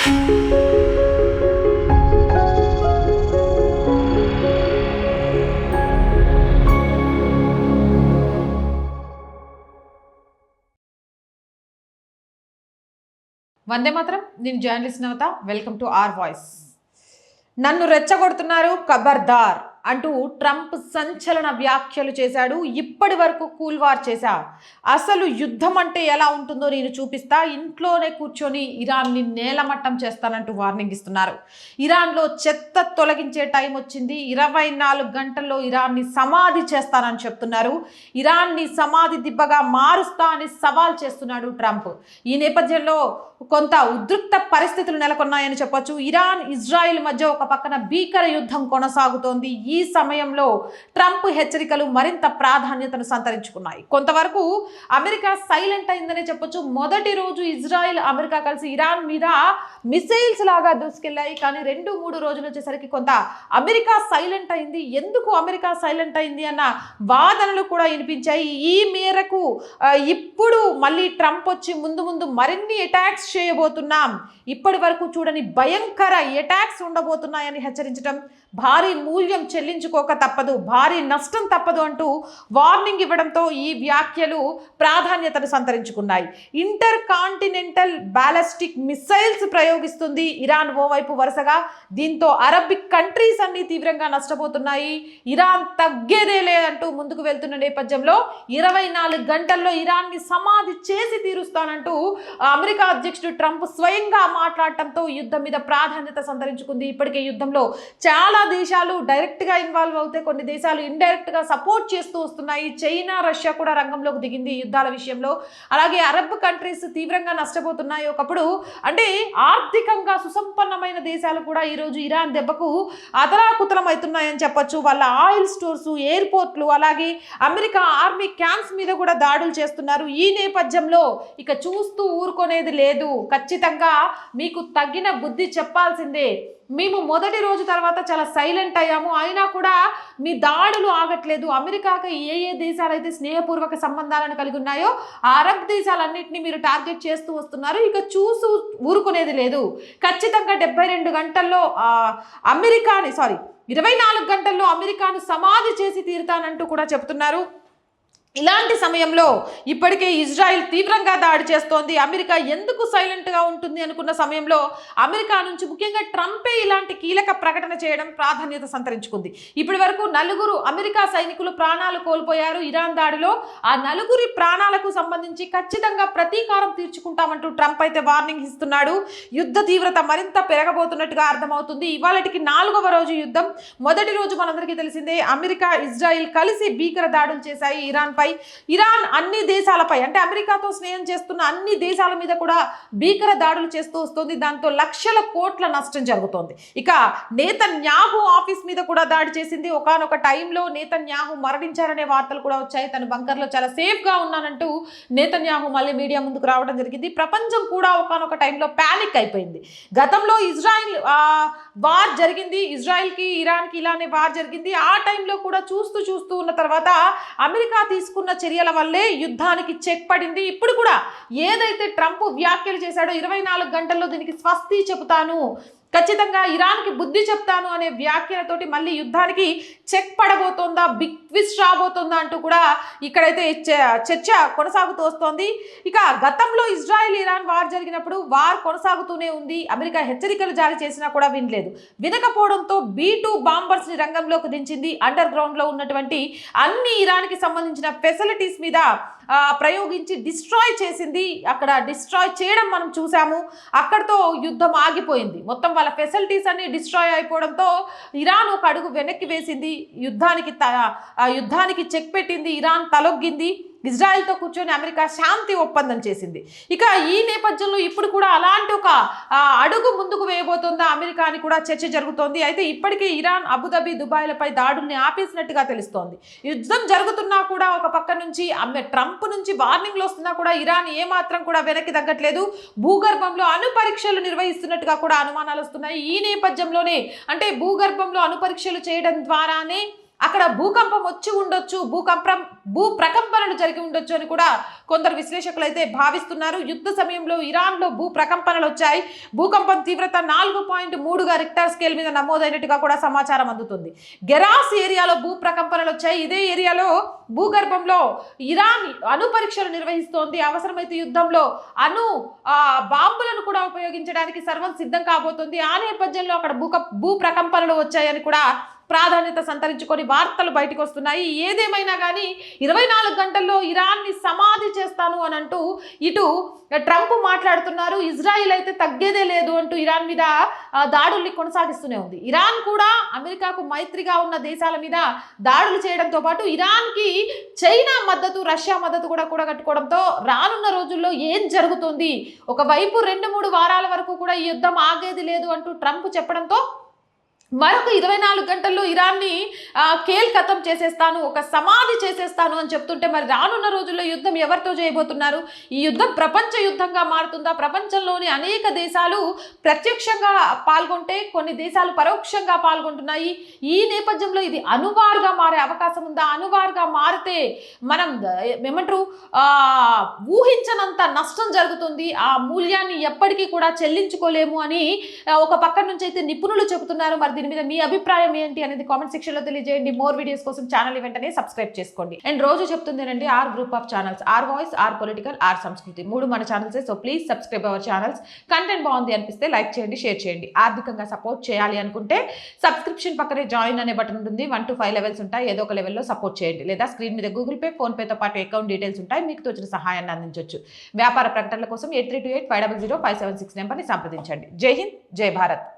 వందే మాత్రం. నేను journalist Navata. Welcome to R Voice. నన్ను రెచ్చగొడుతున్నారు, ఖబర్దార్ అంటూ ట్రంప్ సంచలన వ్యాఖ్యలు చేశాడు. ఇప్పటి వరకు కూల్వార్ చేశా, అసలు యుద్ధం అంటే ఎలా ఉంటుందో నేను చూపిస్తా, ఇంట్లోనే కూర్చొని ఇరాన్ని నేలమట్టం చేస్తానంటూ వార్నింగ్ ఇస్తున్నారు. ఇరాన్లో చెత్త తొలగించే టైం వచ్చింది, 24 గంటల్లో ఇరాన్ని సమాధి చేస్తానని చెప్తున్నారు. ఇరాన్ని సమాధి దిబ్బగా మారుస్తా అని సవాల్ చేస్తున్నాడు ట్రంప్. ఈ నేపథ్యంలో కొంత ఉద్రిక్త పరిస్థితులు నెలకొన్నాయని చెప్పొచ్చు. ఇరాన్ ఇజ్రాయిల్ మధ్య ఒక పక్కన భీకర యుద్ధం కొనసాగుతోంది. ఈ సమయంలో ట్రంప్ హెచ్చరికలు మరింత ప్రాధాన్యతను సంతరించుకున్నాయి. కొంతవరకు అమెరికా సైలెంట్ అయిందనే చెప్పొచ్చు. మొదటి రోజు ఇజ్రాయిల్ అమెరికా కలిసి ఇరాన్ మీద మిసైల్స్ లాగా దూసుకెళ్లాయి. కానీ 2-3 రోజులు వచ్చేసరికి కొంత అమెరికా సైలెంట్ అయింది. ఎందుకు అమెరికా సైలెంట్ అయింది అన్న వాదనలు కూడా వినిపించాయి. ఈ మేరకు ఇప్పుడు మళ్ళీ ట్రంప్ వచ్చి ముందు మరిన్ని అటాక్స్ చేయబోతున్నాం, ఇప్పటి వరకు చూడని భయంకర అటాక్స్ ఉండబోతున్నాయని హెచ్చరించడం, భారీ మూల్యం చెల్లించుకోక తప్పదు, భారీ నష్టం తప్పదు అంటూ వార్నింగ్ ఇవ్వడంతో ఈ వ్యాఖ్యలు ప్రాధాన్యతను సంతరించుకున్నాయి. ఇంటర్ కాంటినెంటల్ బ్యాలిస్టిక్ మిసైల్స్ ప్రయోగిస్తుంది ఇరాన్ ఓవైపు వరుసగా. దీంతో అరబిక్ కంట్రీస్ అన్ని తీవ్రంగా నష్టపోతున్నాయి. ఇరాన్ తగ్గేదేలే అంటూ ముందుకు వెళ్తున్న నేపథ్యంలో 24 గంటల్లో ఇరాన్ని సమాధి చేసి తీరుస్తానంటూ అమెరికా అధ్యక్షుడు ట్రంప్ స్వయంగా మాట్లాడటంతో యుద్ధం మీద ప్రాధాన్యత సంతరించుకుంది. ఇప్పటికే యుద్ధంలో చాలా దేశాలు డైరెక్ట్ గా ఇన్వాల్వ్ అవుతాయి, కొన్ని దేశాలు ఇండైరెక్ట్ గా సపోర్ట్ చేస్తూ వస్తున్నాయి. చైనా, రష్యా కూడా రంగంలోకి దిగింది యుద్ధాల విషయంలో. అలాగే అరబ్ కంట్రీస్ తీవ్రంగా నష్టపోతున్నాయి. ఒకప్పుడు అంటే ఆర్థికంగా సుసంపన్నమైన దేశాలు కూడా ఈరోజు ఇరాన్ దెబ్బకు అతలాకుతలం అవుతున్నాయని చెప్పొచ్చు. వాళ్ళ ఆయిల్ స్టోర్స్, ఎయిర్పోర్ట్లు, అలాగే అమెరికా ఆర్మీ క్యాంప్స్ మీద కూడా దాడులు చేస్తున్నారు. ఈ నేపథ్యంలో ఇక చూస్తూ ఊరుకునేది లేదు, ఖచ్చితంగా మీకు తగిన బుద్ధి చెప్పాల్సిందే. మేము మొదటి రోజు తర్వాత చాలా సైలెంట్ అయ్యాము, అయినా కూడా మీ దాడులు ఆగట్లేదు. అమెరికాకి ఏ దేశాలైతే స్నేహపూర్వక సంబంధాలను కలిగి ఉన్నాయో ఆ అరబ్ దేశాలన్నింటినీ మీరు టార్గెట్ చేస్తూ వస్తున్నారు. ఇక చూసి ఊరుకునేది లేదు. ఖచ్చితంగా 72 గంటల్లో 24 గంటల్లో అమెరికాను సమాధి చేసి తీరుతానంటూ కూడా చెప్తున్నారు. ఇలాంటి సమయంలో ఇప్పటికే ఇజ్రాయిల్ తీవ్రంగా దాడి చేస్తోంది. అమెరికా ఎందుకు సైలెంట్గా ఉంటుంది అనుకున్న సమయంలో అమెరికా నుంచి ముఖ్యంగా ట్రంపే ఇలాంటి కీలక ప్రకటన చేయడం ప్రాధాన్యత సంతరించుకుంది. ఇప్పటి వరకు 4 అమెరికా సైనికులు ప్రాణాలు కోల్పోయారు ఇరాన్ దాడిలో. ఆ 4 ప్రాణాలకు సంబంధించి ఖచ్చితంగా ప్రతీకారం తీర్చుకుంటామంటూ ట్రంప్ అయితే వార్నింగ్ ఇస్తున్నాడు. యుద్ధ తీవ్రత మరింత పెరగబోతున్నట్టుగా అర్థమవుతుంది. ఇవాళకి 4వ రోజు యుద్ధం. మొదటి రోజు మనందరికీ తెలిసిందే, అమెరికా ఇజ్రాయిల్ కలిసి భీకర దాడులు చేశాయి ఇరాన్పై. ఇరాన్ అన్ని దేశాలపై అంటే అమెరికాతో స్నేహం చేస్తున్న అన్ని దేశాల మీద కూడా భీకర దాడులు చేస్తూ వస్తుంది. దాంతో లక్షల కోట్ల నష్టం జరుగుతోంది. ఇక నేతన్యాహు ఆఫీస్ మీద కూడా దాడి చేసింది. ఒకానొక టైంలో నేతన్యాహు మరణించారనే వార్తలు కూడా వచ్చాయి. తను బంకర్లో చాలా సేఫ్గా ఉన్నానంటూ నేతన్యాహు మళ్ళీ మీడియా ముందుకు రావడం జరిగింది. ప్రపంచం కూడా ఒకానొక టైంలో ప్యానిక్ అయిపోయింది. గతంలో ఇజ్రాయిల్ వార్ జరిగింది, ఇజ్రాయిల్కి ఇరాన్కి ఇలానే వార్ జరిగింది. ఆ టైంలో కూడా చూస్తూ ఉన్న తర్వాత అమెరికా తీసుకున్న చర్యల వల్లే యుద్ధానికి చెక్ పడింది. ఇప్పుడు కూడా ఏదైతే ట్రంప్ వ్యాఖ్యలు చేశాడో 24 గంటల్లో దీనికి స్వస్తి చెబుతాను, ఖచ్చితంగా ఇరాన్కి బుద్ధి చెప్తాను అనే వ్యాఖ్యలతోటి మళ్ళీ యుద్ధానికి చెక్ పడబోతోందా, బిగ్ ట్విస్ట్ రాబోతోందా అంటూ కూడా ఇక్కడైతే చర్చ కొనసాగుతూ వస్తోంది. ఇక గతంలో ఇజ్రాయెల్ ఇరాన్ వార్ జరిగినప్పుడు వార్ కొనసాగుతూనే ఉంది. అమెరికా హెచ్చరికలు జారీ చేసినా కూడా వినకపోవడంతో B-2 బాంబర్స్ని రంగంలోకి దించింది. అండర్ గ్రౌండ్లో ఉన్నటువంటి అన్ని ఇరాన్కి సంబంధించిన ఫెసిలిటీస్ మీద ప్రయోగించి డిస్ట్రాయ్ చేసింది. అక్కడ డిస్ట్రాయ్ చేయడం మనం చూసాము. అక్కడితో యుద్ధం ఆగిపోయింది. మొత్తం వాళ్ళ ఫెసిలిటీస్ అన్ని డిస్ట్రాయ్ అయిపోవడంతో ఇరాన్ ఒక అడుగు వెనక్కి వేసింది. యుద్ధానికి చెక్ పెట్టింది. ఇరాన్ తలొగ్గింది. ఇజ్రాయెల్తో కూర్చొని అమెరికా శాంతి ఒప్పందం చేసింది. ఇక ఈ నేపథ్యంలో ఇప్పుడు కూడా అలాంటి ఒక అడుగు ముందుకు వేయబోతుందా అమెరికా అని కూడా చర్చ జరుగుతోంది. అయితే ఇప్పటికే ఇరాన్, అబుదాబి, దుబాయ్లపై దాడుల్ని ఆపేసినట్టుగా తెలుస్తోంది. యుద్ధం జరుగుతున్నా కూడా ఒక పక్క నుంచి ట్రంప్ నుంచి వార్నింగ్లు వస్తున్నా కూడా ఇరాన్ ఏమాత్రం కూడా వెనక్కి తగ్గట్లేదు. భూగర్భంలో అణు పరీక్షలు నిర్వహిస్తున్నట్టుగా కూడా అనుమానాలు వస్తున్నాయి. ఈ నేపథ్యంలోనే అంటే భూగర్భంలో అణు పరీక్షలు చేయడం ద్వారానే అక్కడ భూకంపం వచ్చి ఉండొచ్చు, భూ ప్రకంపనలు జరిగి ఉండొచ్చు అని కూడా కొందరు విశ్లేషకులు అయితే భావిస్తున్నారు. యుద్ధ సమయంలో ఇరాన్లో భూ ప్రకంపనలు వచ్చాయి. భూకంపం తీవ్రత 4.3గా రిక్టర్ స్కేల్ మీద నమోదైనట్టుగా కూడా సమాచారం అందుతుంది. గెరాస్ ఏరియాలో భూ ప్రకంపనలు వచ్చాయి. ఇదే ఏరియాలో భూగర్భంలో ఇరాన్ అణు పరీక్షలు నిర్వహిస్తోంది. అవసరమైతే యుద్ధంలో బాంబులను కూడా ఉపయోగించడానికి సర్వం సిద్ధం కాబోతుంది. ఆ నేపథ్యంలో అక్కడ భూ ప్రకంపనలు వచ్చాయని కూడా ప్రాధాన్యత సంతరించుకొని వార్తలు బయటకు వస్తున్నాయి. ఏదేమైనా కానీ 24 గంటల్లో ఇరాన్ని సమాధి చేస్తాను అని అంటూ ఇటు ట్రంప్ మాట్లాడుతున్నారు. ఇజ్రాయిల్ అయితే తగ్గేదే లేదు అంటూ ఇరాన్ మీద దాడుల్ని కొనసాగిస్తూనే ఉంది. ఇరాన్ కూడా అమెరికాకు మైత్రిగా ఉన్న దేశాల మీద దాడులు చేయడంతో పాటు ఇరాన్కి చైనా మద్దతు, రష్యా మద్దతు కూడా కూడగట్టుకోవడంతో రానున్న రోజుల్లో ఏం జరుగుతుంది, ఒకవైపు 2-3 వారాల వరకు కూడా ఈ యుద్ధం ఆగేది లేదు అంటూ ట్రంప్ చెప్పడంతో మరొక 24 గంటల్లో ఇరాన్ని ఖతం చేసేస్తాను, ఒక సమాధి చేసేస్తాను అని చెప్తుంటే మరి రానున్న రోజుల్లో యుద్ధం ఎవరితో చేయబోతున్నారు? ఈ యుద్ధం ప్రపంచ యుద్ధంగా మారుతుందా? ప్రపంచంలోని అనేక దేశాలు ప్రత్యక్షంగా పాల్గొంటే కొన్ని దేశాలు పరోక్షంగా పాల్గొంటున్నాయి. ఈ నేపథ్యంలో ఇది అణువారుగా మారే అవకాశం ఉందా? అణువారుగా మారితే మనం ఏమంటారు ఊహించనంత నష్టం జరుగుతుంది. ఆ మూల్యాన్ని ఎప్పటికీ కూడా చెల్లించుకోలేము అని ఒక పక్క నుంచి అయితే నిపుణులు చెబుతున్నారు. మరి దీని మీద మీ అభిప్రాయం ఏంటి అనేది కామెంట్ సెక్షన్ లో తెలియజేయండి. మోర్ వీడియోస్ కోసం ఛానల్ వెంటనే సబ్స్క్రైబ్ చేసుకోండి. అండ్ రోజు చెప్తుందేనండి, R group of channels, R voice, R political, R Samskriti, 3 మన ఛానల్సే. So please subscribe our channels. Content బాగుంది అనిపిస్తే లైక్ చేయండి, షేర్ చేయండి. ఆర్థికంగా సపోర్ట్ చేయాలి అనుకుంటే సబ్స్క్రిప్షన్ పక్కనే జాయిన్ అనే బటన్ ఉంటుంది. 1 to 5 లెవెల్స్ ఉంటాయి. ఏదో ఒక లెవెల్లో సపోర్ట్ చేయండి. లేదా స్క్రీన్ మీద గూగుల్ పే, ఫోన్ పేతో పాటు అకౌంట్ డీటెయిల్స్ ఉంటాయి. మీకు తోచిన సహాయాన్ని అందించవచ్చు. వ్యాపార ప్రకటనల కోసం 8328 500 576 నెంబర్ని సంప్రదించండి. జై హింద్, జై భారత్.